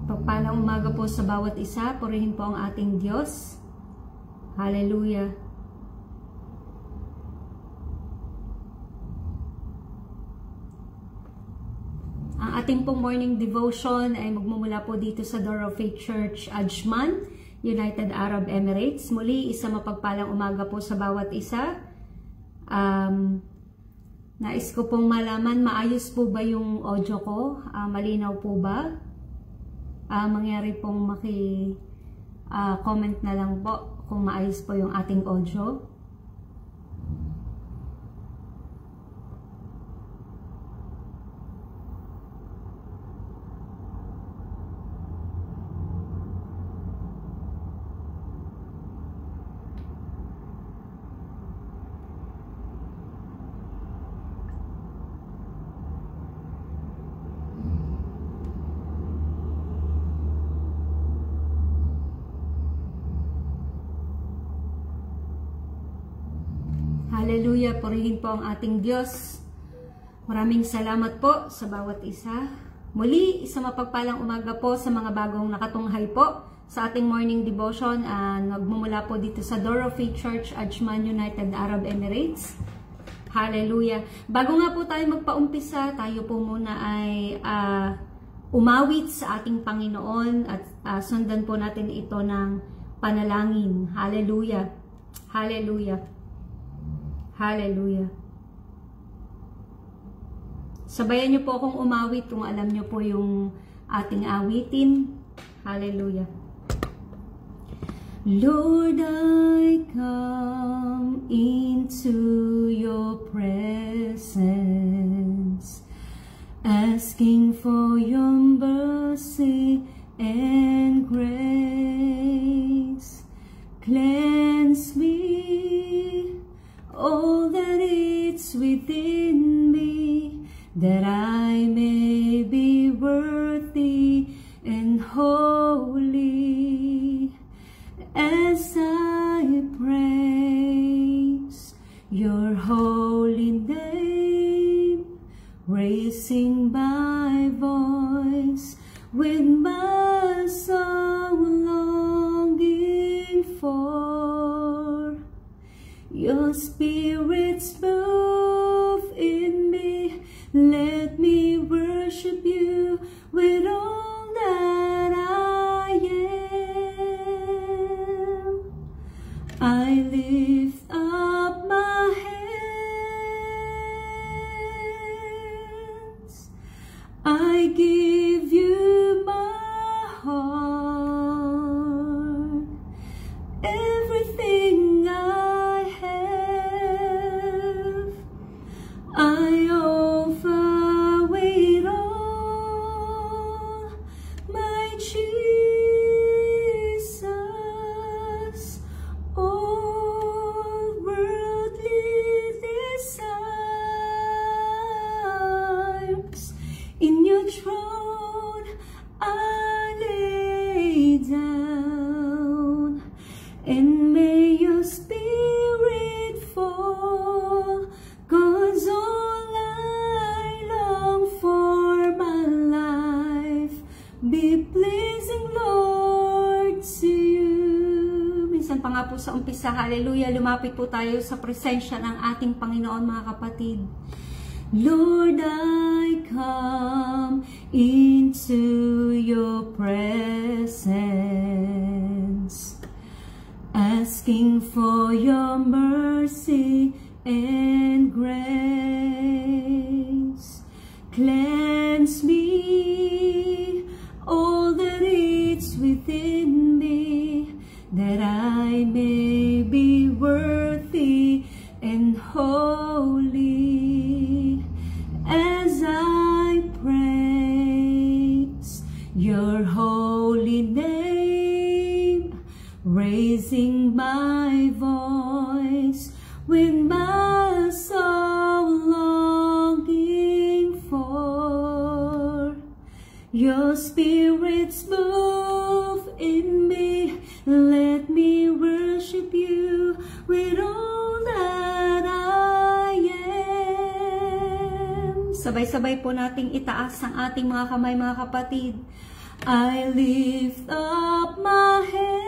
Pagpalang umaga po sa bawat isa, purihin po ang ating Diyos. Hallelujah. Ang ating pong morning devotion ay magmumula po dito sa Door of Faith Church, Ajman, United Arab Emirates. Muli, isa mapagpalang umaga po sa bawat isa. Nais ko pong malaman, maayos po ba yung audio ko? Malinaw po ba? Mangyari pong comment na lang po kung maayos po yung ating audio. Hallelujah, purihin po ang ating Diyos. Maraming salamat po sa bawat isa. Muli, isa mapagpalang umaga po sa mga bagong nakatunghay po sa ating morning devotion. Nagmumula po dito sa Door of Faith Church, Ajman, United Arab Emirates. Hallelujah. Bago nga po tayo magpaumpisa, tayo po muna ay umawit sa ating Panginoon at sundan po natin ito ng panalangin. Hallelujah. Hallelujah. Hallelujah. Sabayan niyo po akong umawit kung alam niyo po yung ating awitin. Hallelujah. Lord, I come into your presence, asking for your mercy and grace. Cleanse me all that is within me, that I may be worthy and holy, as I praise your holy name, raising my voice with my song longing for your Spirit's move in me. Let me worship you with all that I am. I lift up my hands. I give you my heart. Everything I offer it all, my Jesus. All worldly desires, in your throne I lay down, and may your Spirit fall. 'Cause all I long for my life be pleasing, Lord, to you. Minsan pa nga po sa umpisa, hallelujah, lumapit po tayo sa presensya ng ating Panginoon, mga kapatid. Lord, I come into your presence, asking for your mercy and grace. Cleanse me, all that is within me, that I may be worthy and holy, as I praise your holy name, raising my voice with my soul longing for your Spirit's move in me. Let me worship you with all that I am. Sabay-sabay po nating itaas ang ating mga kamay, mga kapatid. I lift up my hands.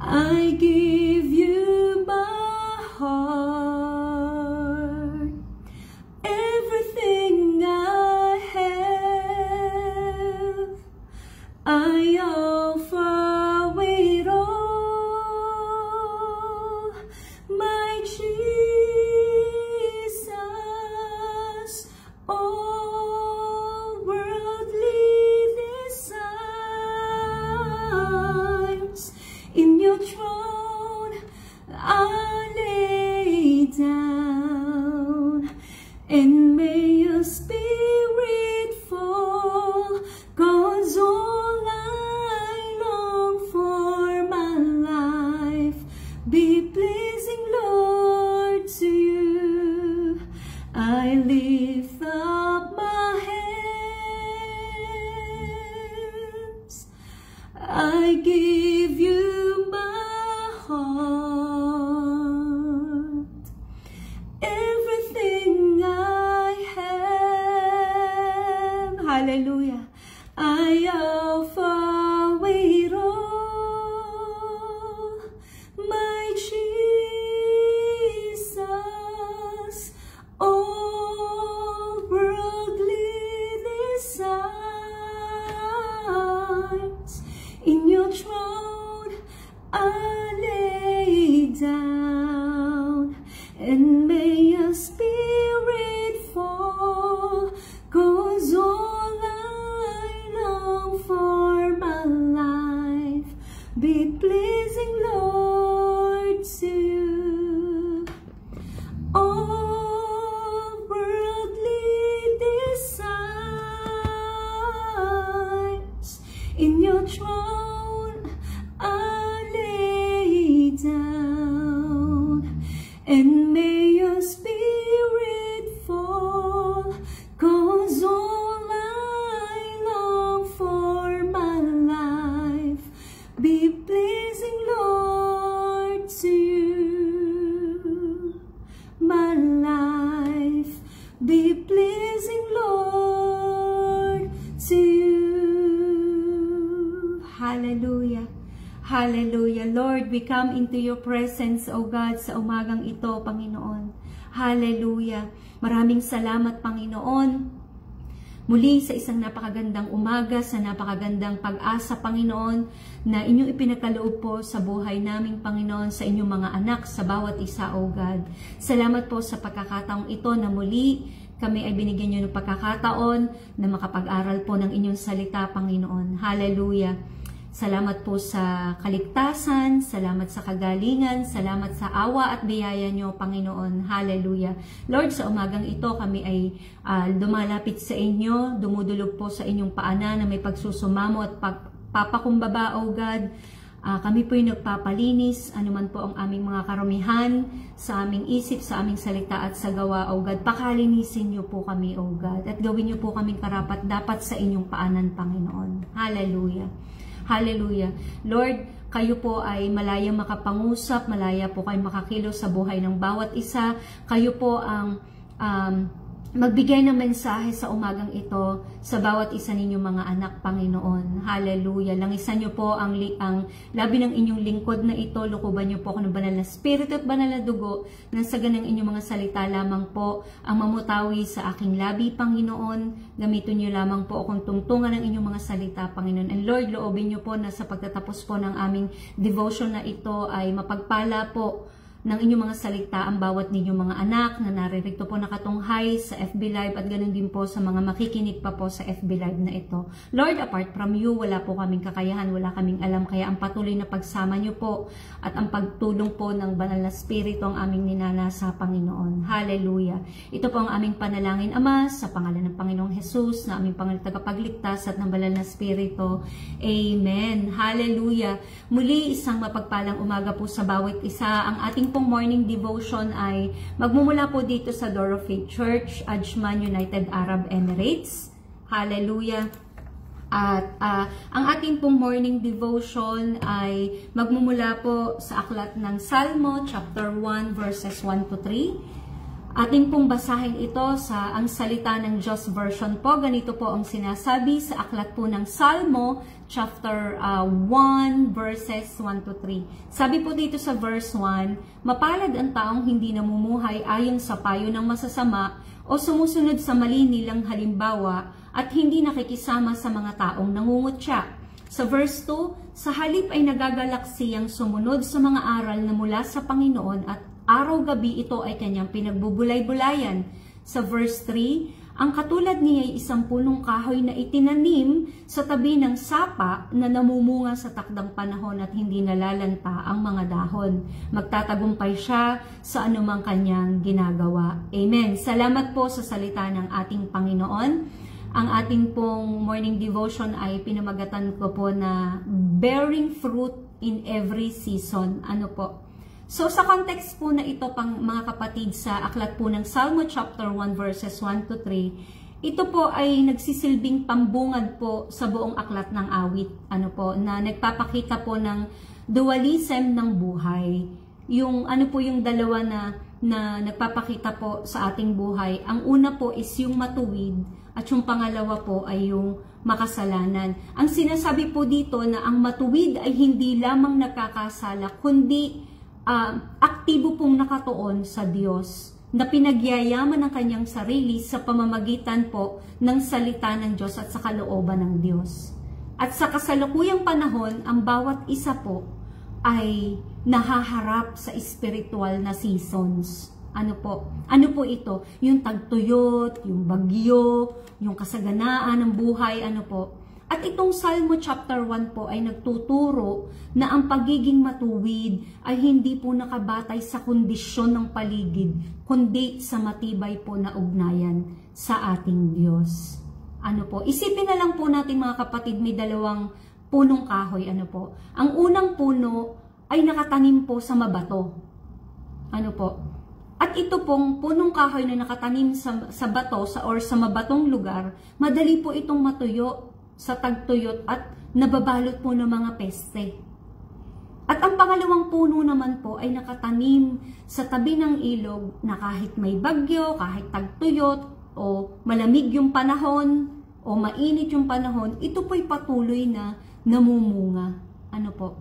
I give you my heart. Everything I have, I offer it all. My Jesus, all worldly desires, in your throne I lay down, and may your spirit fall, 'cause all I long for my life be pleasing, Lord, to you. I lift up my hands. I give you my heart. Everything I have, hallelujah, I offer it all. My Jesus, all worldly desires, in your throne I lay down, and may your spirit fall, 'cause all I long for my life be pleasing, Lord, to you. All worldly desires, in your throne I lay down, and may your spirit fall, 'cause all I long for my life be pleasing, Lord, to you. My life be pleasing, Lord, to you. Hallelujah. Hallelujah. Lord, we come into your presence, O God, sa umagang ito, Panginoon. Hallelujah. Maraming salamat, Panginoon. Muli sa isang napakagandang umaga, sa napakagandang pag-asa, Panginoon, na inyong ipinakaloob po sa buhay naming, Panginoon, sa inyong mga anak, sa bawat isa, O God. Salamat po sa pagkakataong ito na muli kami ay binigyan nyo ng pagkakataon na makapag-aral po ng inyong salita, Panginoon. Hallelujah. Salamat po sa kaligtasan, salamat sa kagalingan, salamat sa awa at biyaya nyo, Panginoon. Hallelujah. Lord, sa umagang ito kami ay lumalapit sa inyo, dumudulog po sa inyong paanan na may pagsusumamo at pagpapakumbaba, O God. Kami po ay nagpapalinis, anuman po ang aming mga karumihan, sa aming isip, sa aming salita at sa gawa, O God. Pakalinisin niyo po kami, O God, at gawin niyo po kaming karapat dapat sa inyong paanan, Panginoon. Hallelujah. Hallelujah. Lord, kayo po ay malayang makapangusap, malaya po kayo makakilos sa buhay ng bawat isa. Kayo po ang magbigay ng mensahe sa umagang ito sa bawat isa ninyong mga anak, Panginoon. Hallelujah. Langisan niyo po ang labi ng inyong lingkod na ito. Lukuban niyo po ako ng banal na spirito at banal na dugo, nang sa ganang inyong mga salita lamang po ang mamutawi sa aking labi, Panginoon. Gamitin niyo lamang po akong tungtungan ng inyong mga salita, Panginoon. And Lord, loobin niyo po na sa pagtatapos po ng aming devotion na ito ay mapagpala po ng inyong mga salita ang bawat ninyong mga anak na naririto po nakatunghay sa FB Live at ganoon din po sa mga makikinig pa po sa FB Live na ito. Lord, apart from you, wala po kaming kakayahan, wala kaming alam, kaya ang patuloy na pagsama niyo po at ang pagtulong po ng banal na spirito ang aming ninanasa, Panginoon. Hallelujah. Ito po ang aming panalangin, Ama, sa pangalan ng Panginoong Jesus, na aming Panginoong tagapagligtas at ng banal na spirito. Amen. Hallelujah. Muli, isang mapagpalang umaga po sa bawat isa. Ang ating pong morning devotion ay magmumula po dito sa Door of Faith Church, Ajman, United Arab Emirates. Hallelujah. At ang ating pong morning devotion ay magmumula po sa aklat ng Salmo, chapter 1, verses 1 to 3. Ating pong basahin ito sa ang salita ng Diyos version po. Ganito po ang sinasabi sa aklat po ng Salmo, chapter 1, verses 1 to 3. Sabi po dito sa verse 1, mapalad ang taong hindi namumuhay ayon sa payo ng masasama o sumusunod sa mali nilang halimbawa at hindi nakikisama sa mga taong nangungutya. Sa verse 2, sa halip ay nagagalak siyang sumunod sa mga aral na mula sa Panginoon at araw-gabi ito ay kanyang pinagbubulay-bulayan. Sa verse 3, ang katulad niya ay isang punong kahoy na itinanim sa tabi ng sapa na namumunga sa takdang panahon at hindi nalalanta ang mga dahon. Magtatagumpay siya sa anumang kanyang ginagawa. Amen. Salamat po sa salita ng ating Panginoon. Ang ating pong morning devotion ay pinamagatan ko po na bearing fruit in every season. Ano po? So sa context po na ito pang mga kapatid sa aklat po ng Salmo chapter 1 verses 1 to 3, ito po ay nagsisilbing pambungad po sa buong aklat ng awit. Ano po, na nagpapakita po ng dualism ng buhay. Yung ano po yung dalawa na nagpapakita po sa ating buhay. Ang una po is yung matuwid at yung pangalawa po ay yung makasalanan. Ang sinasabi po dito na ang matuwid ay hindi lamang nakakasala kundi aktibo pong nakatuon sa Diyos na pinagyayaman ng kanyang sarili sa pamamagitan po ng salita ng Diyos at sa kalooban ng Diyos. At sa kasalukuyang panahon, ang bawat isa po ay nahaharap sa spiritual na seasons. Ano po? Ano po ito? Yung tagtuyot, yung bagyo, yung kasaganaan ng buhay, ano po? At itong Salmo chapter 1 po ay nagtuturo na ang pagiging matuwid ay hindi po nakabatay sa kondisyon ng paligid, kundi sa matibay po na ugnayan sa ating Diyos. Ano po? Isipin na lang po natin mga kapatid, may dalawang punong kahoy. Ano po? Ang unang puno ay nakatanim po sa mabato. Ano po? At ito pong punong kahoy na nakatanim sa bato or sa mabatong lugar, madali po itong matuyo sa tagtuyot at nababalot po ng mga peste. At ang pangalawang puno naman po ay nakatanim sa tabi ng ilog na kahit may bagyo, kahit tagtuyot, o malamig yung panahon, o mainit yung panahon, ito po'y patuloy na namumunga. Ano po?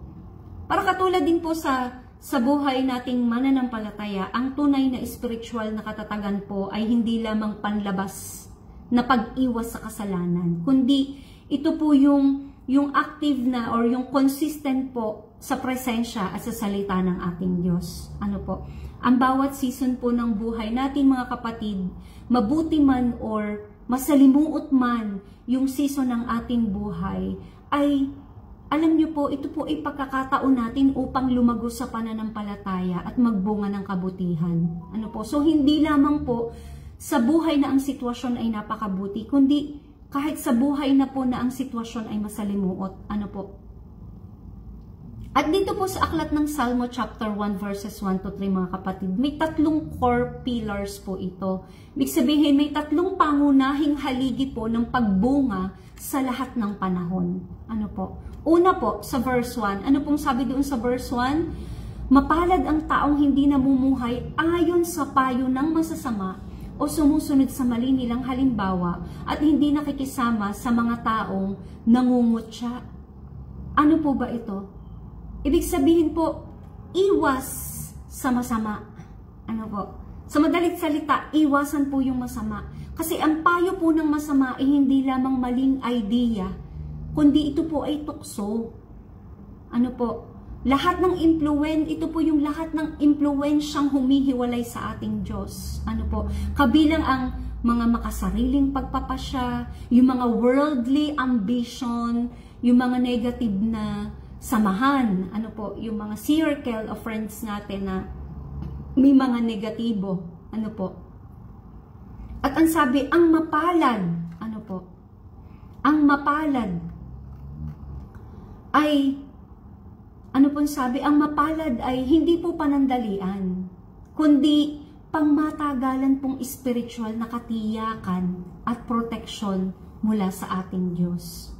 Para katulad din po sa buhay nating mananampalataya, ang tunay na spiritual na katatagan po ay hindi lamang panlabas na pag-iwas sa kasalanan, kundi ito po yung active na or yung consistent po sa presensya at sa salita ng ating Diyos. Ano po? Ang bawat season po ng buhay natin mga kapatid, mabuti man or masalimuot man yung season ng ating buhay, ay alam niyo po, ito po ay pagkakataon natin upang lumago sa pananampalataya at magbunga ng kabutihan. Ano po? So hindi lamang po sa buhay na ang sitwasyon ay napakabuti, kundi kahit sa buhay na po na ang sitwasyon ay masalimuot. Ano po? At dito po sa aklat ng Salmo chapter 1 verses 1 to 3 mga kapatid, may tatlong core pillars po ito. Ibig sabihin, may tatlong pangunahing haligi po ng pagbunga sa lahat ng panahon. Ano po? Una po, sa verse 1. Ano pong sabi doon sa verse 1? Mapalad ang taong hindi namumuhay ayon sa payo ng masasama o sumusunod sa mali nilang halimbawa at hindi nakikisama sa mga taong nangungutya. Ano po ba ito? Ibig sabihin po, iwas sa masama. Ano po? Sa madalit salita, iwasan po yung masama. Kasi ang payo po ng masama ay hindi lamang maling idea, kundi ito po ay tukso. Ano po? Lahat ng ito po yung lahat ng impluwensyang humihiwalay sa ating Diyos. Ano po? Kabilang ang mga makasariling pagpapasya, yung mga worldly ambition, yung mga negative na samahan, ano po, yung mga circle of friends natin na may mga negatibo, ano po. At ang sabi, ang mapalad, ano po? Ang mapalad ay ano pong sabi, ang mapalad ay hindi po panandalian, kundi pangmatagalan pong spiritual na katiyakan at proteksyon mula sa ating Diyos.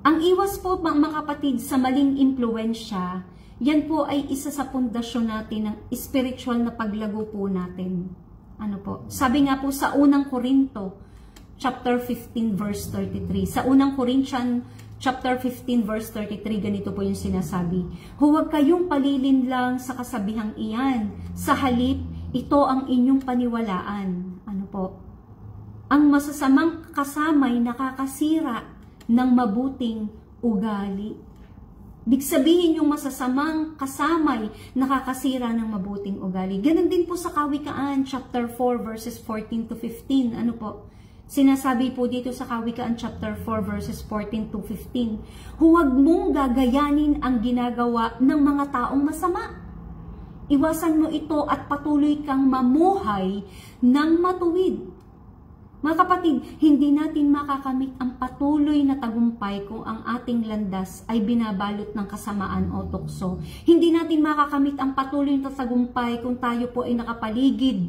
Ang iwas po mga kapatid sa maling impluensya, yan po ay isa sa pundasyon natin ng spiritual na paglago po natin. Ano po? Sabi nga po sa unang Korinto, chapter 15 verse 33. Sa unang Corinthian chapter 15 verse 33, ganito po yung sinasabi. Huwag kayong palilinlang sa kasabihang iyan. Sa halip, ito ang inyong paniwalaan. Ano po? Ang masasamang kasamay nakakasira ng mabuting ugali. Ibig sabihin yung masasamang kasamay nakakasira ng mabuting ugali. Ganon din po sa Kawikaan, chapter 4, verses 14 to 15. Ano po? Sinasabi po dito sa Kawikaan, chapter 4, verses 14 to 15. Huwag mong gagayanin ang ginagawa ng mga taong masama. Iwasan mo ito at patuloy kang mamuhay ng matuwid. Mga kapatid, hindi natin makakamit ang patuloy na tagumpay kung ang ating landas ay binabalot ng kasamaan o tukso. Hindi natin makakamit ang patuloy na tagumpay kung tayo po ay nakapaligid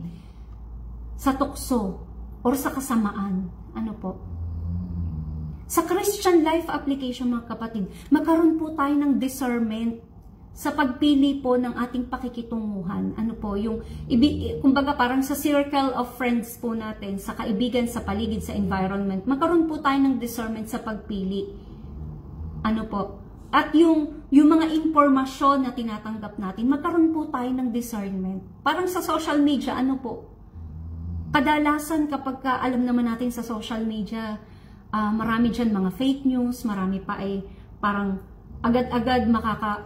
sa tukso o sa kasamaan. Ano po? Sa Christian life application, mga kapatid, magkaroon po tayo ng discernment sa pagpili po ng ating pakikitunguhan. Ano po, yung, kumbaga parang sa circle of friends po natin, sa kaibigan, sa paligid, sa environment, magkaroon po tayo ng discernment sa pagpili. Ano po, at yung mga impormasyon na tinatanggap natin, magkaroon po tayo ng discernment. Parang sa social media, ano po, kadalasan kapag alam naman natin sa social media, marami dyan mga fake news, marami pa ay parang agad-agad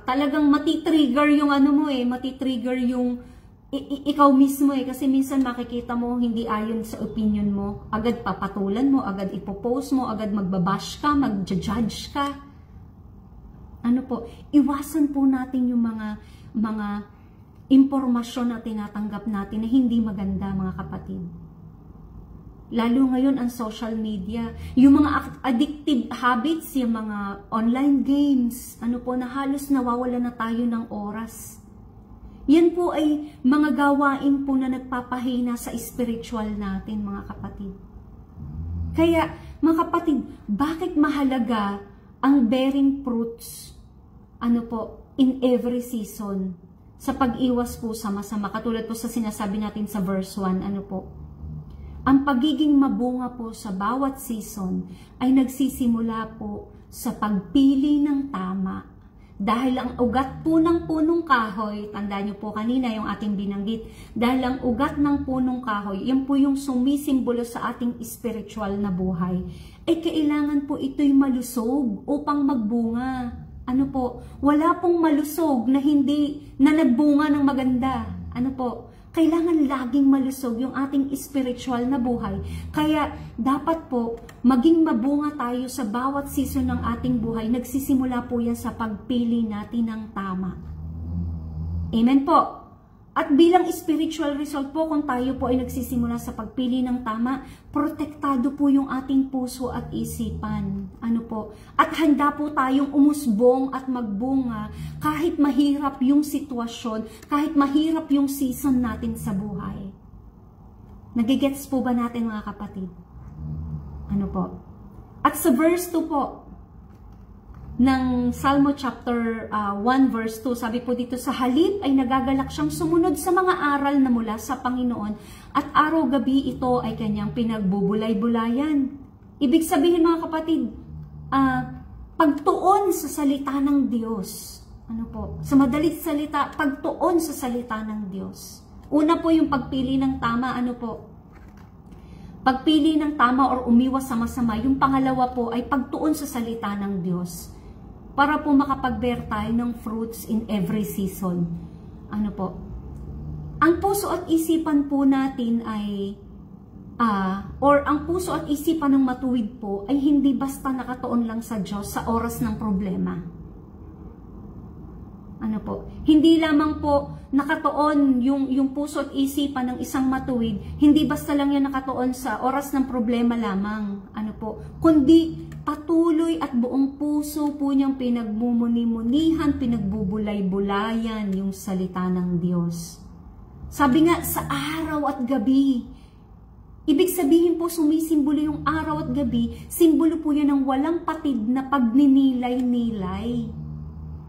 talagang matitrigger yung ano mo matitrigger yung ikaw mismo kasi minsan makikita mo hindi ayon sa opinion mo, agad papatulan mo, agad ipopost mo, agad magbabash ka, mag-judge ka. Ano po, iwasan po natin yung mga impormasyon na tinatanggap natin na hindi maganda, mga kapatid. Lalo ngayon ang social media, yung mga addictive habits, yung mga online games, ano po, na halos nawawala na tayo ng oras. Yan po ay mga gawain po na nagpapahina sa spiritual natin, mga kapatid. Kaya, mga kapatid, bakit mahalaga ang bearing fruits, ano po, in every season, sa pag-iwas po sa masama, katulad po sa sinasabi natin sa verse 1, ano po, ang pagiging mabunga po sa bawat season ay nagsisimula po sa pagpili ng tama. Dahil ang ugat po ng punong kahoy, tandaan niyo po kanina yung ating binanggit, dahil ang ugat ng punong kahoy, yan po yung sumisimbolo sa ating spiritual na buhay, ay kailangan po ito'y malusog upang magbunga. Ano po, wala pong malusog na hindi na nagbunga ng maganda. Ano po, kailangan laging malusog yung ating spiritual na buhay. Kaya dapat po maging mabunga tayo sa bawat season ng ating buhay. Nagsisimula po yan sa pagpili natin ng tama. Amen po. At bilang spiritual result po, kung tayo po ay nagsisimula sa pagpili ng tama, protektado po yung ating puso at isipan. Ano po? At handa po tayong umusbong at magbunga kahit mahirap yung sitwasyon, kahit mahirap yung season natin sa buhay. Nagigets po ba natin, mga kapatid? Ano po? At sa verse 2 po, ng Salmo chapter 1 verse 2, sabi po dito, sa halip ay nagagalak siyang sumunod sa mga aral na mula sa Panginoon at araw-gabi ito ay kanyang pinagbubulay-bulayan. Ibig sabihin, mga kapatid, pagtuon sa salita ng Diyos. Ano po? Sa madalit salita, pagtuon sa salita ng Diyos. Una po yung pagpili ng tama, ano po? Pagpili ng tama or umiwas sa masama. Yung pangalawa po ay pagtuon sa salita ng Diyos, para po makapag-bear tayo ng fruits in every season. Ano po? Ang puso at isipan po natin ay, ang puso at isipan ng matuwid po ay hindi basta nakatuon lang sa Diyos sa oras ng problema. Ano po? Hindi lamang po nakatuon yung puso at isipan ng isang matuwid, hindi basta lang yan nakatuon sa oras ng problema lamang. Ano po? Kundi patuloy at buong puso po niyang pinagmumuni-munihan, pinagbubulay-bulayan yung salita ng Diyos. Sabi nga, sa araw at gabi. Ibig sabihin po, sumisimbolo yung araw at gabi, simbolo po yan ng walang patid na pagninilay-nilay.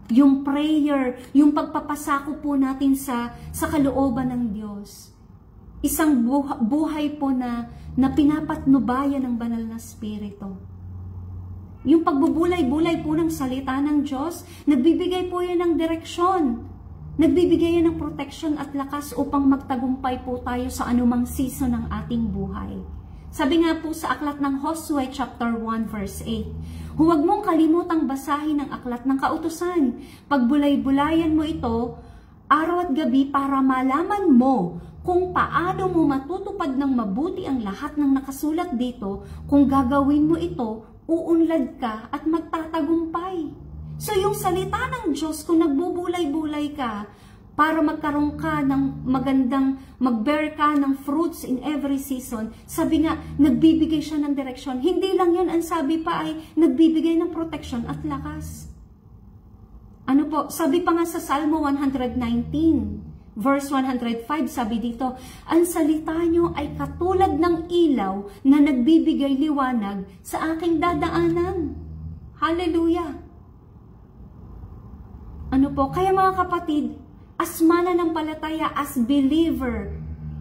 Yung prayer, yung pagpapasako po natin sa kalooban ng Diyos. isang buhay po na pinapatnubayan ng banal na Espiritu. Yung pagbubulay-bulay po ng salita ng Diyos, nagbibigay po yan ng direksyon. Nagbibigay yan ng protection at lakas upang magtagumpay po tayo sa anumang season ng ating buhay. Sabi nga po sa aklat ng Josue chapter 1 verse 8, huwag mong kalimutang basahin ang aklat ng kautusan. Pagbulay-bulayan mo ito araw at gabi para malaman mo kung paano mo matutupad ng mabuti ang lahat ng nakasulat dito. Kung gagawin mo ito, uunlad ka at magtatagumpay. So yung salita ng Diyos, kung nagbubulay-bulay ka para magkaroon ka ng magandang, mag-bear ka ng fruits in every season, sabi nga, nagbibigay siya ng direksyon. Hindi lang yun, ang sabi pa ay nagbibigay ng protection at lakas. Ano po, sabi pa nga sa Salmo 119, verse 105, sabi dito, ang salita nyo ay katulad ng ilaw na nagbibigay liwanag sa aking dadaanan. Hallelujah! Ano po, kaya mga kapatid, as mananampalataya, as believer,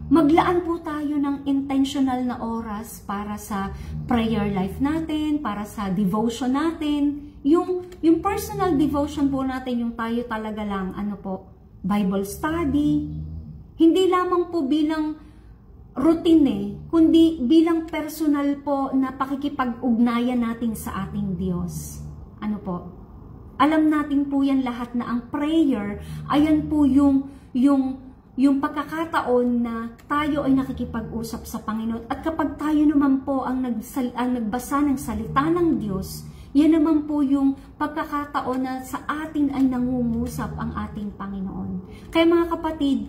maglaan po tayo ng intentional na oras para sa prayer life natin, para sa devotion natin, yung personal devotion po natin, yung tayo talaga lang, ano po, Bible study, hindi lamang po bilang routine, kundi bilang personal po na pakikipag-ugnayan natin sa ating Diyos. Ano po? Alam natin po yan lahat na ang prayer, ayan po yung pagkakataon na tayo ay nakikipag-usap sa Panginoon. At kapag tayo naman po ang nagbasa ng salita ng Diyos, yan naman po yung pagkakataon na sa atin ay nangungusap ang ating Panginoon. Kaya mga kapatid,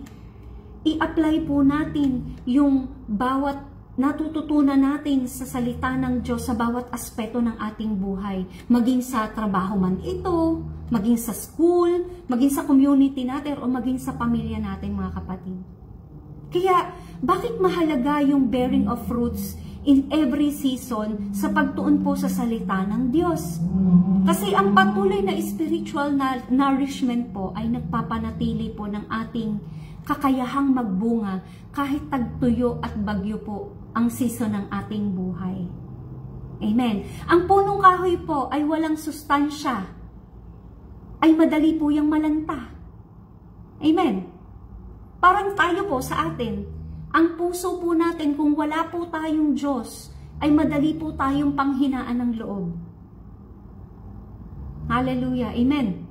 i-apply po natin yung bawat natututunan natin sa salita ng Diyos sa bawat aspeto ng ating buhay. Maging sa trabaho man ito, maging sa school, maging sa community natin, o maging sa pamilya natin mga kapatid. Kaya, bakit mahalaga yung bearing of fruits in every season sa pagtuon po sa salita ng Diyos? Kasi ang patuloy na spiritual nourishment po ay nagpapanatili po ng ating kakayahang magbunga kahit tagtuyo at bagyo po ang season ng ating buhay. Amen. Ang punong kahoy po ay walang sustansya, ay madali po yung malanta. Amen. Parang tayo po sa atin, ang puso po natin, kung wala po tayong Diyos, ay madali po tayong panghinaan ng loob. Hallelujah. Amen.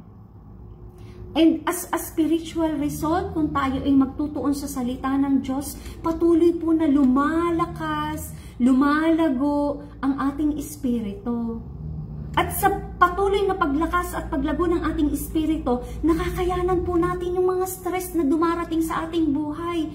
And as a spiritual result, kung tayo ay magtutuon sa salita ng Diyos, patuloy po na lumalakas, lumalago ang ating espiritu. At sa patuloy na paglakas at paglago ng ating espiritu, nakakayanan po natin yung mga stress na dumarating sa ating buhay.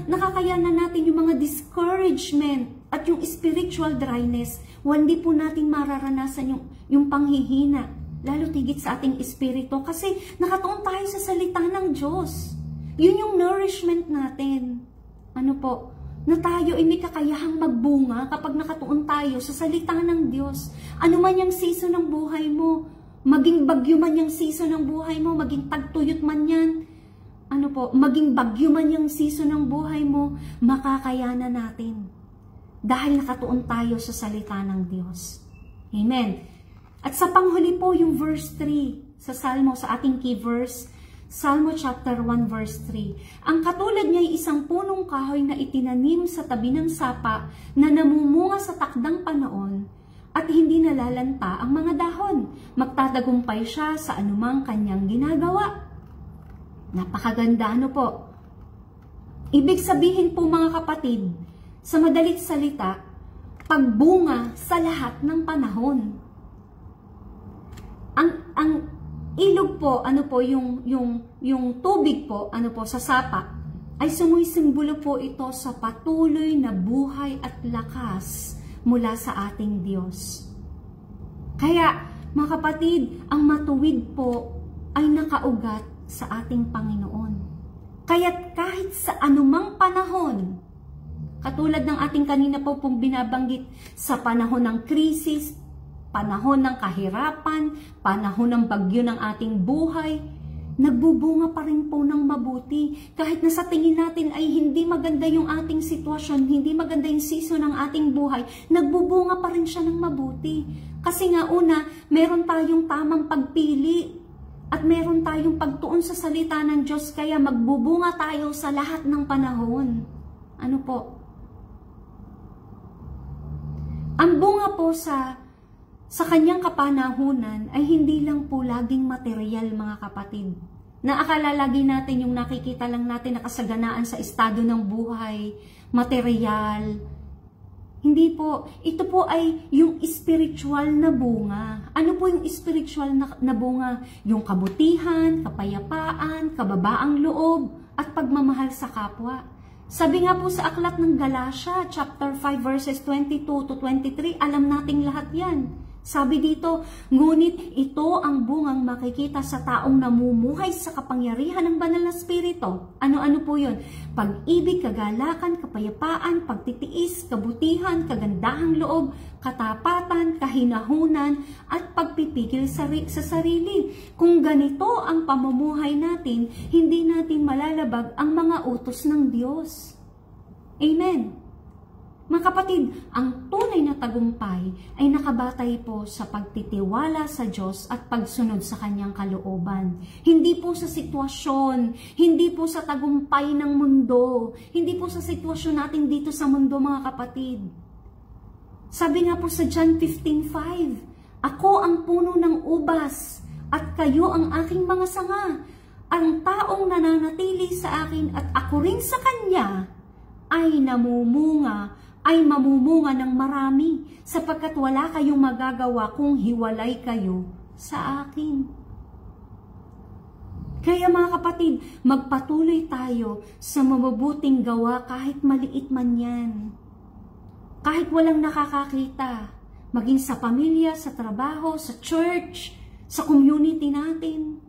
Nakakayanan natin yung mga discouragement at yung spiritual dryness. Hindi po natin mararanasan yung panghihina, lalo tigit sa ating espiritu, kasi nakatuon tayo sa salita ng Diyos. Yun yung nourishment natin. Ano po? Na tayo ay may kakayahang magbunga kapag nakatuon tayo sa salita ng Diyos. Ano man yung season ng buhay mo, maging bagyo man yung season ng buhay mo, maging tagtuyot man yan, ano po, maging bagyo man yung season ng buhay mo, makakayanan natin. Dahil nakatuon tayo sa salita ng Diyos. Amen. At sa panghuli po yung verse 3 sa Salmo, sa ating key verse, Salmo chapter 1 verse 3. Ang katulad niya ay isang punong kahoy na itinanim sa tabi ng sapa na namumunga sa takdang panahon at hindi nalalanta ang mga dahon. Magtatagumpay siya sa anumang kanyang ginagawa. Napakaganda, ano po? Ibig sabihin po mga kapatid, sa madalit salita, pagbunga sa lahat ng panahon. Ang ilog po, ano po, yung tubig po, ano po, sa sapa, ay sumisimbolo po ito sa patuloy na buhay at lakas mula sa ating Diyos. Kaya, mga kapatid, ang matuwid po ay nakaugat sa ating Panginoon. Kaya't kahit sa anumang panahon, katulad ng ating kanina po pong binabanggit, sa panahon ng krisis, panahon ng kahirapan, panahon ng bagyo ng ating buhay, nagbubunga pa rin po ng mabuti. Kahit na sa tingin natin ay hindi maganda yung ating sitwasyon, hindi maganda yung season ng ating buhay, nagbubunga pa rin siya ng mabuti. Kasi nga una, meron tayong tamang pagpili at meron tayong pagtuon sa salita ng Diyos, kaya magbubunga tayo sa lahat ng panahon. Ano po? Ang bunga po sa kanyang kapanahunan ay hindi lang po laging material, mga kapatid. Naakala lagi natin yung nakikita lang natin na kasaganaan sa estado ng buhay, material. Hindi po. Ito po ay yung spiritual na bunga. Ano po yung spiritual na bunga? Yung kabutihan, kapayapaan, kababaang loob, at pagmamahal sa kapwa. Sabi nga po sa aklat ng Galatia, chapter 5, verses 22 to 23, alam nating lahat yan. Sabi dito, ngunit ito ang bungang makikita sa taong namumuhay sa kapangyarihan ng banal na spirito. Ano-ano po yun? Pag-ibig, kagalakan, kapayapaan, pagtitiis, kabutihan, kagandahang loob, katapatan, kahinahunan, at pagpipigil sa sarili. Kung ganito ang pamumuhay natin, hindi natin malalabag ang mga utos ng Diyos. Amen. Mga kapatid, ang tunay na tagumpay ay nakabatay po sa pagtitiwala sa Diyos at pagsunod sa kanyang kalooban. Hindi po sa sitwasyon, hindi po sa tagumpay ng mundo, hindi po sa sitwasyon natin dito sa mundo, mga kapatid. Sabi nga po sa John 15:5, ako ang puno ng ubas at kayo ang aking mga sanga. Ang taong nananatili sa akin at ako rin sa kanya ay mamumunga ng marami, sapagkat wala kayong magagawa kung hiwalay kayo sa akin. Kaya mga kapatid, magpatuloy tayo sa mabubuting gawa kahit maliit man yan. Kahit walang nakakakita, maging sa pamilya, sa trabaho, sa church, sa community natin.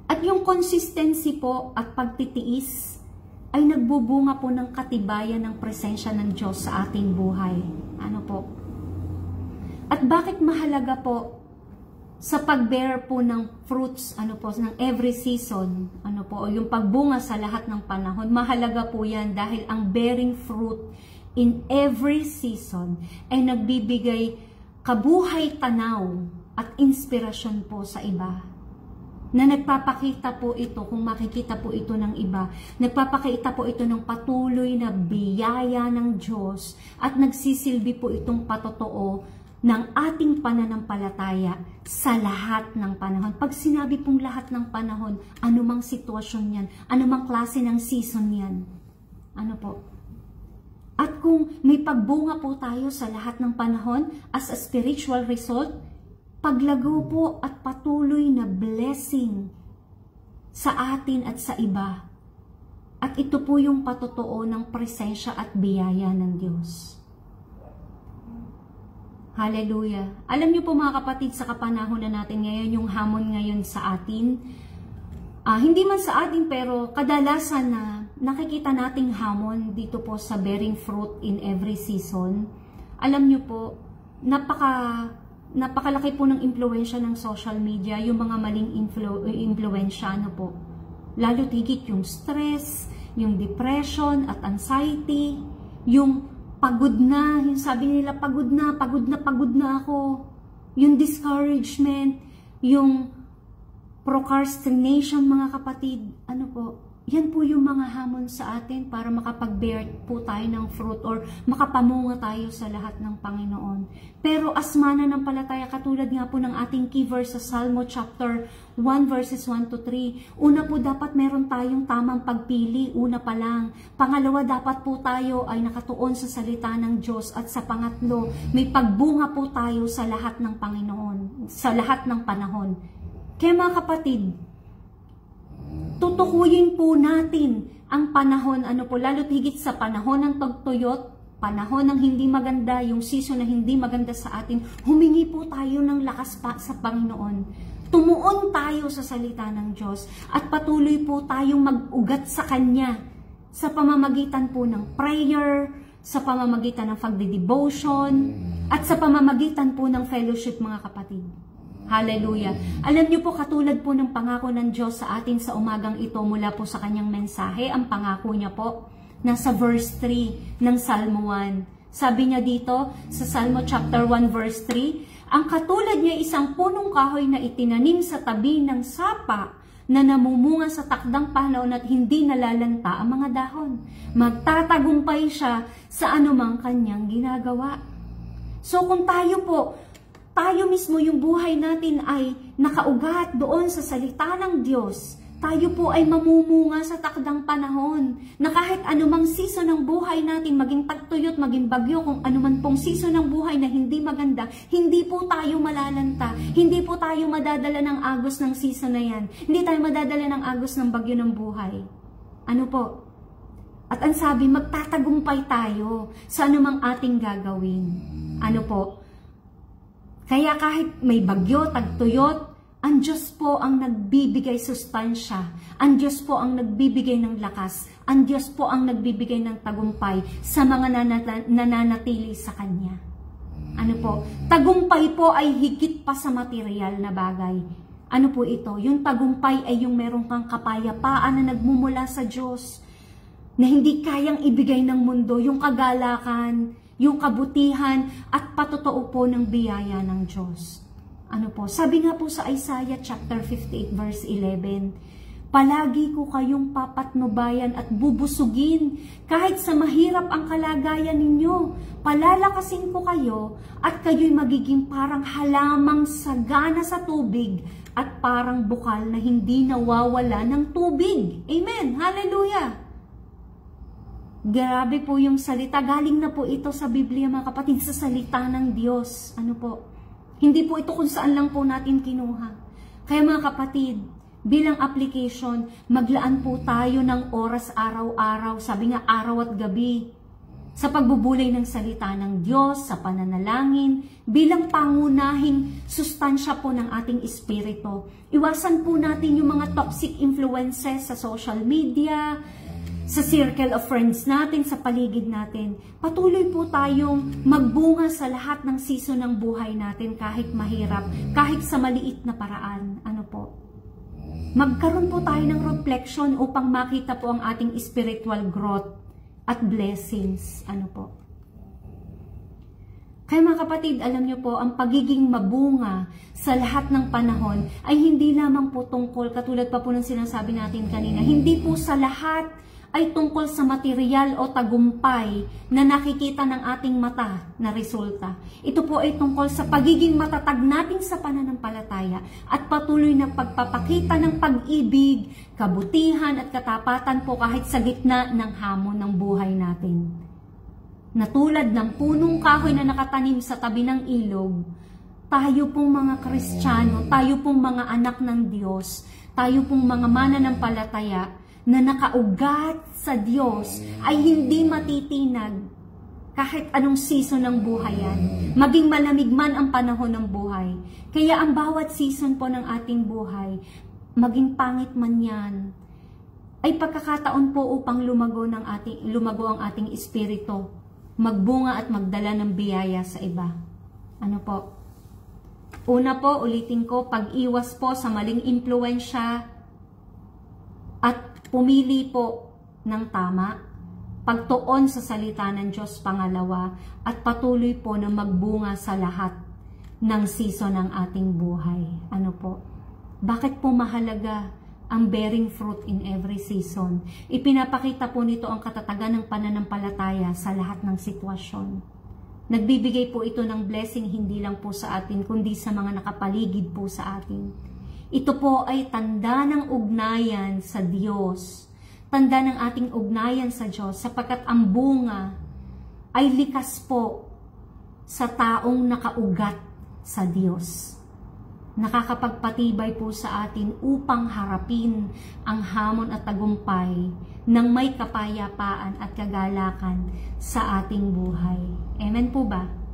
At yung consistency po at pagtitiis ay nagbubunga po ng katibayan ng presensya ng Diyos sa ating buhay. Ano po? At bakit mahalaga po sa pag-bear po ng fruits, ano po, ng every season, ano po, o yung pagbunga sa lahat ng panahon, mahalaga po yan dahil ang bearing fruit in every season ay nagbibigay kabuhay tanaw at inspirasyon po sa iba. Na nagpapakita po ito, kung makikita po ito ng iba, nagpapakita po ito ng patuloy na biyaya ng Diyos at nagsisilbi po itong patotoo ng ating pananampalataya sa lahat ng panahon. Pag sinabi pong lahat ng panahon, anumang sitwasyon yan, anumang klase ng season yan. Ano po? At kung may pagbunga po tayo sa lahat ng panahon as a spiritual result, paglago po at patuloy na blessing sa atin at sa iba. At ito po yung patotoo ng presensya at biyaya ng Diyos. Hallelujah. Alam niyo po mga kapatid, sa kapanahon na natin ngayon, yung hamon ngayon sa atin, hindi man sa atin pero kadalasan na nakikita nating hamon dito po sa bearing fruit in every season. Alam niyo po, napakalaki po ng impluwensya ng social media, yung mga maling impluwensya, ano po. Lalo tigit yung stress, yung depression at anxiety, yung pagod na, yung sabi nila pagod na ako, yung discouragement, yung procrastination, mga kapatid, ano po. Yan po yung mga hamon sa atin para makapag-bear po tayo ng fruit or makapamunga tayo sa lahat ng Panginoon. Pero as mananampalataya, katulad nga po ng ating key verse sa Salmo chapter 1 verses 1 to 3, una po dapat meron tayong tamang pagpili, una pa lang. Pangalawa, dapat po tayo ay nakatuon sa salita ng Diyos. At sa pangatlo, may pagbunga po tayo sa lahat ng Panginoon, sa lahat ng panahon. Kaya mga kapatid, tutukuyin po natin ang panahon, ano po, lalo't higit sa panahon ng tagtuyot, panahon ng hindi maganda, yung season na hindi maganda sa atin, humingi po tayo ng lakas pa sa Panginoon. Tumuon tayo sa salita ng Diyos at patuloy po tayong mag-ugat sa Kanya sa pamamagitan po ng prayer, sa pamamagitan ng pagde-devotion, at sa pamamagitan po ng fellowship, mga kapatid. Hallelujah. Alam niyo po, katulad po ng pangako ng Diyos sa atin sa umagang ito mula po sa kanyang mensahe, ang pangako niya po, nasa verse 3 ng Salmo 1. Sabi niya dito, sa Salmo chapter 1 verse 3, ang katulad niya isang punong kahoy na itinanim sa tabi ng sapa, na namumunga sa takdang panahon at hindi nalalanta ang mga dahon. Magtatagumpay siya sa anumang kanyang ginagawa. So kung tayo mismo yung buhay natin ay nakaugat doon sa salita ng Diyos, tayo po ay mamumunga sa takdang panahon na kahit anumang season ng buhay natin, maging tagtuyot, maging bagyo, kung anuman pong season ng buhay na hindi maganda, hindi po tayo malalanta, hindi po tayo madadala ng agos ng season na yan, hindi tayo madadala ng agos ng bagyo ng buhay. Ano po? At ang sabi, magtatagumpay tayo sa anumang ating gagawin. Ano po? Kaya kahit may bagyo, tagtuyot, ang Diyos po ang nagbibigay sustansya. Ang Diyos po ang nagbibigay ng lakas. Ang Diyos po ang nagbibigay ng tagumpay sa mga nananatili sa Kanya. Ano po? Tagumpay po ay higit pa sa material na bagay. Ano po ito? Yung tagumpay ay yung meron kang kapayapaan na nagmumula sa Diyos, na hindi kayang ibigay ng mundo, yung kagalakan, yung kabutihan at patotoo po ng biyaya ng Diyos. Ano po? Sabi nga po sa Isaiah chapter 58 verse 11, palagi ko kayong papatnubayan at bubusugin kahit sa mahirap ang kalagayan ninyo. Palalakasin ko kayo at kayo'y magiging parang halamang sagana sa tubig at parang bukal na hindi nawawala ng tubig. Amen! Hallelujah! Grabe po yung salita. Galing na po ito sa Biblia, mga kapatid, sa salita ng Diyos. Ano po? Hindi po ito kung saan lang po natin kinuha. Kaya mga kapatid, bilang application, maglaan po tayo ng oras araw-araw, sabi nga araw at gabi, sa pagbubulay ng salita ng Diyos, sa pananalangin, bilang pangunahing sustansya po ng ating espiritu. Iwasan po natin yung mga toxic influences sa social media, sa circle of friends natin, sa paligid natin. Patuloy po tayong magbunga sa lahat ng season ng buhay natin, kahit mahirap, kahit sa maliit na paraan. Ano po? Magkaroon po tayo ng reflection upang makita po ang ating spiritual growth at blessings. Ano po? Kaya mga kapatid, alam niyo po, ang pagiging mabunga sa lahat ng panahon ay hindi lamang po tungkol, katulad pa po ng sinasabi natin kanina, hindi po sa lahat ay tungkol sa material o tagumpay na nakikita ng ating mata na resulta. Ito po ay tungkol sa pagiging matatag natin sa pananampalataya at patuloy na pagpapakita ng pag-ibig, kabutihan at katapatan po kahit sa gitna ng hamon ng buhay natin. Na tulad ng punong kahoy na nakatanim sa tabi ng ilog, tayo pong mga Kristiyano, tayo pong mga anak ng Diyos, tayo pong mga mananampalataya, na nakaugat sa Diyos ay hindi matitinag kahit anong season ng buhay yan. Maging malamig man ang panahon ng buhay. Kaya ang bawat season po ng ating buhay, maging pangit man yan, ay pagkakataon po upang lumago ang ating espiritu, magbunga at magdala ng biyaya sa iba. Ano po? Una po, ulitin ko, pag-iwas po sa maling impluensya at pumili po ng tama, pagtuon sa salita ng Diyos pangalawa, at patuloy po na magbunga sa lahat ng season ng ating buhay. Ano po? Bakit po mahalaga ang bearing fruit in every season? Ipinapakita po nito ang katatagan ng pananampalataya sa lahat ng sitwasyon. Nagbibigay po ito ng blessing hindi lang po sa atin, kundi sa mga nakapaligid po sa atin. Ito po ay tanda ng ugnayan sa Diyos. Tanda ng ating ugnayan sa Diyos, sapagkat ang bunga ay likas po sa taong nakaugat sa Diyos. Nakakapagpatibay po sa atin upang harapin ang hamon at tagumpay ng may kapayapaan at kagalakan sa ating buhay. Amen po ba?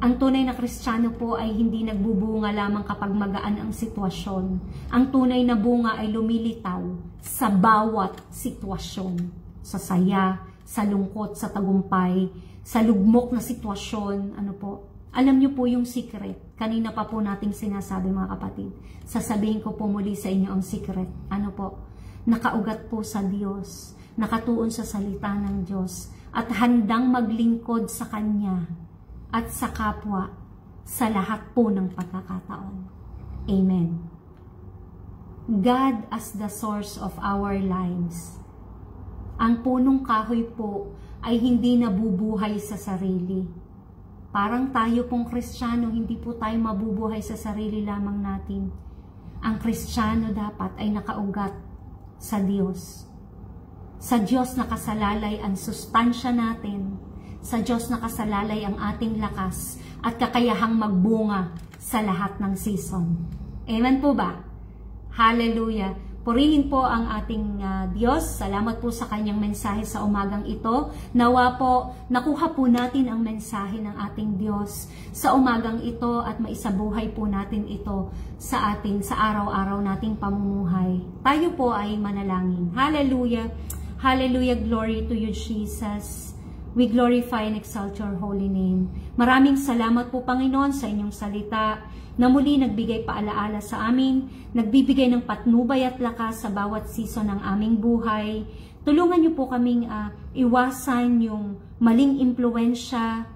Ang tunay na Kristiyano po ay hindi nagbubunga lamang kapag magaan ang sitwasyon. Ang tunay na bunga ay lumilitaw sa bawat sitwasyon. Sa saya, sa lungkot, sa tagumpay, sa lugmok na sitwasyon. Ano po? Alam niyo po yung secret. Kanina pa po nating sinasabi mga kapatid. Sasabihin ko po muli sa inyo ang secret. Ano po? Nakaugat po sa Diyos. Nakatuon sa salita ng Diyos. At handang maglingkod sa Kanya at sa kapwa sa lahat po ng pagkakataon. Amen. God as the source of our lives. Ang punong kahoy po ay hindi nabubuhay sa sarili. Parang tayo pong Kristiyano, hindi po tayo mabubuhay sa sarili lamang natin. Ang Kristiyano dapat ay nakaugat sa Diyos. Sa Diyos nakasalalay ang sustansya natin. Sa Diyos nakasalalay ang ating lakas at kakayahang magbunga sa lahat ng season. Amen po ba? Hallelujah! Purihin po ang ating Diyos. Salamat po sa kanyang mensahe sa umagang ito. Nawa po, nakuha po natin ang mensahe ng ating Diyos sa umagang ito at maisabuhay po natin ito sa araw-araw nating pamumuhay. Tayo po ay manalangin. Hallelujah! Hallelujah! Glory to you, Jesus. We glorify and exalt your holy name. Maraming salamat po, Panginoon, sa inyong salita na muli nagbigay paalaala sa amin, nagbibigay ng patnubay at lakas sa bawat season ng aming buhay. Tulungan niyo po kaming iwasan yung maling impluensya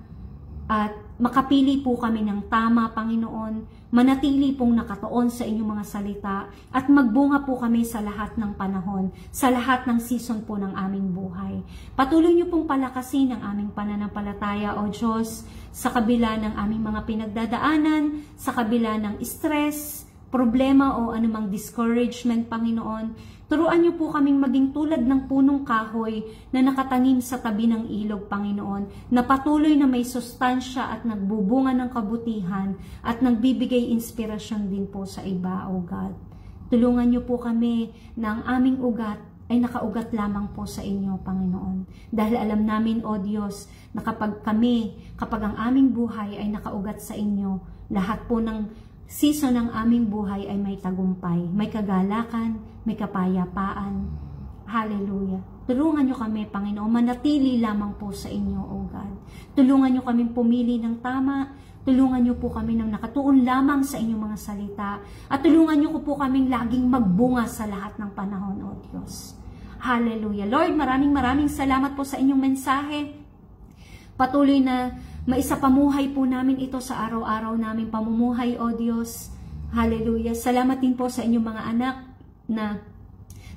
at makapili po kami ng tama, Panginoon. Manatili pong nakatuon sa inyong mga salita at magbunga po kami sa lahat ng panahon, sa lahat ng season po ng aming buhay. Patuloy niyo pong palakasin ang aming pananampalataya, O Diyos, sa kabila ng aming mga pinagdadaanan, sa kabila ng stress, problema o anumang discouragement, Panginoon. Turuan niyo po kaming maging tulad ng punong kahoy na nakatanim sa tabi ng ilog, Panginoon, na patuloy na may sustansya at nagbubunga ng kabutihan at nagbibigay inspirasyon din po sa iba, O God. Tulungan niyo po kami na ang aming ugat ay nakaugat lamang po sa inyo, Panginoon. Dahil alam namin, O Diyos, na kapag ang aming buhay ay nakaugat sa inyo, lahat po ng season ng aming buhay ay may tagumpay, may kagalakan, may kapayapaan. Hallelujah. Tulungan niyo kami, Panginoon, manatili lamang po sa inyo, O God. Tulungan niyo kaming pumili ng tama, tulungan niyo po kami ng nakatuon lamang sa inyong mga salita, at tulungan niyo po kaming laging magbunga sa lahat ng panahon, O Diyos. Hallelujah. Lord, maraming salamat po sa inyong mensahe. Patuloy na maisapamuhay po namin ito sa araw-araw naming pamumuhay, O Diyos. Hallelujah. Salamat din po sa inyong mga anak na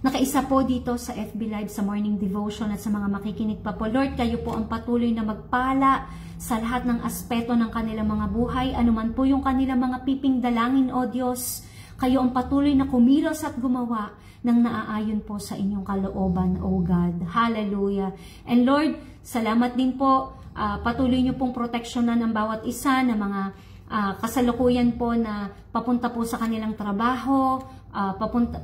nakaisa po dito sa FB Live sa Morning Devotion at sa mga makikinig pa po. Lord, kayo po ang patuloy na magpala sa lahat ng aspeto ng kanilang mga buhay, anuman po yung kanilang mga piping dalangin, O Diyos. Kayo ang patuloy na kumilos at gumawa ng naaayon po sa inyong kalooban, O God. Hallelujah. And Lord, salamat din po. Patuloy niyo pong proteksyonan ng bawat isa na mga kasalukuyan po na papunta po sa kanilang trabaho,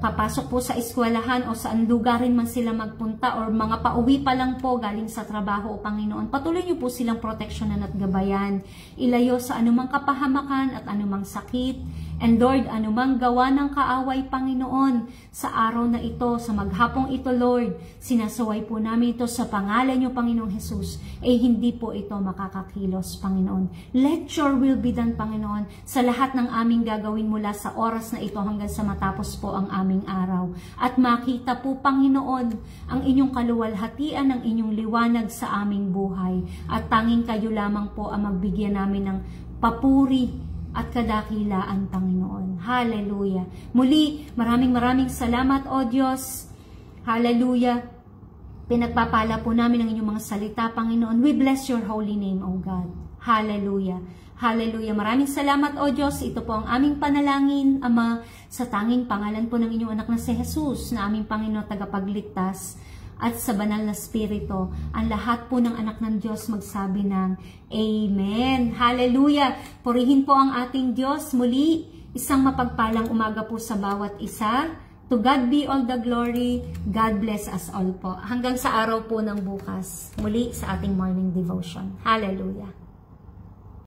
papasok po sa eskwelahan o saan lugarin man sila magpunta or mga pauwi pa lang po galing sa trabaho, O Panginoon. Patuloy niyo po silang proteksyonan at gabayan. Ilayo sa anumang kapahamakan at anumang sakit. And Lord, anumang gawa ng kaaway, Panginoon, sa araw na ito, sa maghapong ito, Lord, sinasaway po namin ito sa pangalan niyo, Panginoong Jesus, hindi po ito makakakilos, Panginoon. Let your will be done, Panginoon, sa lahat ng aming gagawin mula sa oras na ito hanggang sa matapos po ang aming araw. At makita po, Panginoon, ang inyong kaluwalhatian, ang inyong liwanag sa aming buhay. At tanging kayo lamang po ang magbigyan namin ng papuri at kadakilaan, Panginoon. Hallelujah. Muli, maraming salamat, O Diyos. Hallelujah. Pinagpapala po namin ang inyong mga salita, Panginoon. We bless your holy name, O God. Hallelujah. Hallelujah. Maraming salamat, O Diyos. Ito po ang aming panalangin, Ama, sa tanging pangalan po ng inyong anak na si Jesus, na aming Panginoon tagapagligtas, at sa banal na spirito, ang lahat po ng anak ng Diyos magsabi ng Amen. Hallelujah! Purihin po ang ating Diyos. Muli, isang mapagpalang umaga po sa bawat isa. To God be all the glory. God bless us all po. Hanggang sa araw po ng bukas. Muli sa ating morning devotion. Hallelujah!